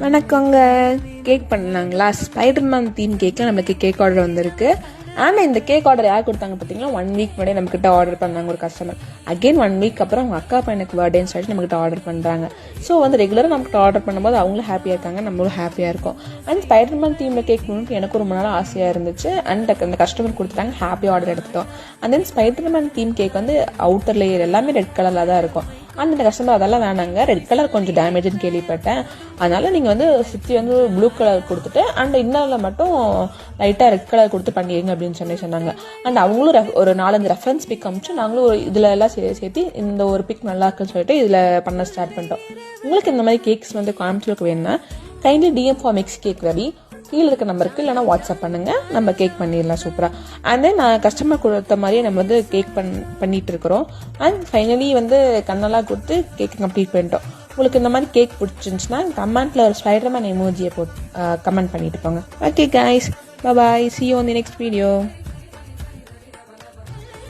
வணக்கங்க. கேக் பண்ணாங்களா? Spiderman theme கேக்கில் நம்மளுக்கு கேக் ஆர்டர் வந்திருக்கு. ஆனால் இந்த கேக் ஆர்டர் யார் கொடுத்தாங்க பார்த்தீங்கன்னா 1 வீக் முன்னாடி நம்மக்கிட்ட ஆர்டர் பண்ணாங்க ஒரு கஸ்டமர். அகெயின் 1 வீக் அப்புறம் அவங்க அக்கா பையனுக்கு பர்த்டேன்னு சொல்லிட்டு நம்மக்கிட்ட ஆர்டர் பண்ணுறாங்க. ஸோ ரெகுலராக நம்மக்கிட்ட ஆர்டர் பண்ணும்போது அவங்களும் ஹாப்பியாக இருக்காங்க, நம்மளும் ஹாப்பியாக இருக்கும். அண்ட் ஸ்பைடர்மேன் தீமில் கேக் பண்ணணும்னு எனக்கு ரொம்ப நாள் ஆசையாக இருந்துச்சு. அண்ட் அந்த கஸ்டமர் கொடுத்துட்டாங்க, ஹாப்பி ஆர்டர் எடுத்துட்டோம். And then Spiderman theme cake outer layer எல்லாமே ரெட் கலரில் தான் இருக்கும். அந்த கஸ்டமர் அதெல்லாம் வேணாங்க, ரெட் கலர் கொஞ்சம் டேமேஜ்னு கேள்விப்பட்டேன், அதனால நீங்கள் சுற்றி ப்ளூ கலர் கொடுத்துட்டு அண்ட் இன்னரில் மட்டும் லைட்டாக ரெட் கலர் கொடுத்து பண்ணிடுங்க அப்படின்னு சொன்னாங்க. அண்ட் அவங்களும் ஒரு 4-5 ரெஃபரன்ஸ் பிக் அமிச்சு நாங்களும் இதில் எல்லாம் சேர்த்து இந்த ஒரு பிக் நல்லா இருக்குன்னு சொல்லிட்டு இதில் பண்ண ஸ்டார்ட் பண்ணிட்டோம். உங்களுக்கு இந்த மாதிரி கேக்ஸ் காமிச்சிருக்கு வேணும்னா kindly DM for mix cake ready கீழே இருக்க நம்பருக்கு இல்லைனா வாட்ஸ்அப் பண்ணுங்கள், நம்ம கேக் பண்ணிடலாம் சூப்பராக. அண்ட் தென் நான் கஸ்டமர் கொடுத்த மாதிரியே நம்ம கேக் பண்ணிட்டு இருக்கிறோம். அண்ட் ஃபைனலி கண்ணெல்லாம் கொடுத்து கேக் கம்ப்ளீட் பண்ணிட்டோம். உங்களுக்கு இந்த மாதிரி கேக் பிடிச்சிருந்துச்சுன்னா கமெண்ட்டில் ஒரு ஸ்பைடர்மேன் எமோஜியை போட்டு கமெண்ட் பண்ணிட்டு போங்க. Okay guys, bye bye, see you on the next video.